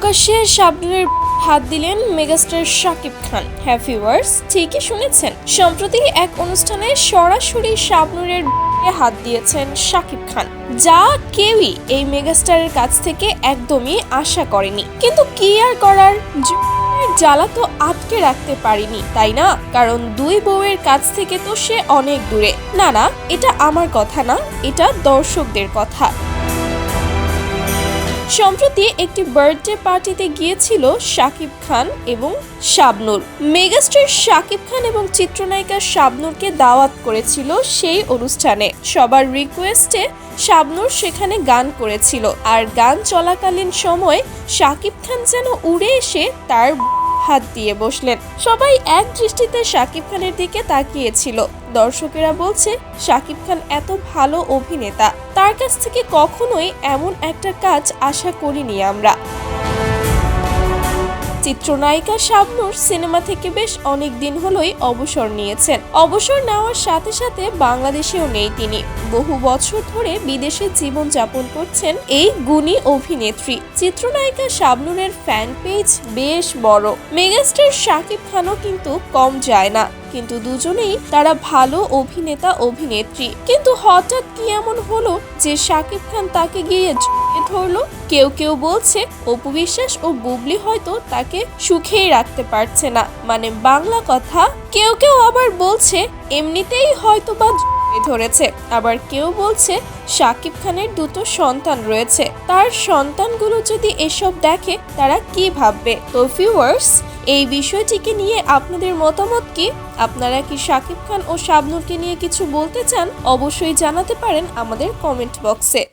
প্রকাশ্যে শাবনূরের হাত দিলেন মেগাস্টার শাকিব খান। হ্যাঁ ভিউয়ার্স, ঠিকই শুনেছেন। সম্প্রতি এক অনুষ্ঠানে সরাসরি শাবনূরের হাত দিয়েছেন শাকিব খান, যা কেউই এই মেগাস্টারের কাছ থেকে একদমই আশা করেনি। কিন্তু কি আর করার, জ্বালা তো আটকে রাখতে পারিনি, তাই না? কারণ দুই বউয়ের কাছ থেকে তো সে অনেক দূরে। না না, এটা আমার কথা না, এটা দর্শকদের কথা। সম্প্রতি একটি বার্থডে পার্টিতে গিয়েছিল শাকিব খান এবং শাবনূর। মেগাস্টার শাকিব খান এবং চিত্রনায়িকা শাবনূরকে দাওয়াত করেছিল সেই অনুষ্ঠানে। সবার রিকোয়েস্টে শাবনূর সেখানে গান করেছিল, আর গান চলাকালীন সময় শাকিব খান যেন উড়ে এসে তার হাত দিয়ে বসলেন। সবাই এক দৃষ্টিতে শাকিব খানের দিকে তাকিয়েছিল। দর্শকেরা বলছে, শাকিব খান এত ভালো অভিনেতা, তার কাছ থেকে কখনোই এমন একটা কাজ আশা করিনি আমরা। চিত্রনায়িকা শাবনূর সিনেমা থেকে বেশ অনেক দিন হলোই অবসর নিয়েছেন। অবসর নেওয়ার সাথে সাথে বাংলাদেশেও নেই তিনি। বহু বছর ধরে বিদেশে জীবন যাপন করছেন এই গুণী অভিনেত্রী। চিত্রনায়িকা শাবনূরের ফ্যান পেজ বেশ বড়। মেগাস্টার শাকিব খানও কিন্তু কম যায় না, কিন্তু দুজনেই তারা ভালো অভিনেতা অভিনেত্রী। কিন্তু হঠাৎ কি এমন হলো যে শাকিব খান তাকে গিয়ে ধরলো? কেউ কেউ বলছে অপু বিশ্বাস ও বুবলি হয়তো তাকে সুখেই রাখতে পারছে না, মানে বাংলা কথা। কেউ কেউ আবার বলছে এমনিতেই হয়তো বা ধরেছে। আবার কেউ বলছে শাকিব খানের দুটো সন্তান রয়েছে, তার সন্তানগুলো যদি এসব দেখে তারা কি ভাববে। তো ভিউয়ার্স, এই বিষয়টিকে নিয়ে আপনাদের মতামত কি? আপনারা কি শাকিব খান ও শাবনূরকে নিয়ে কিছু বলতে চান? অবশ্যই জানাতে পারেন আমাদের কমেন্ট বক্সে।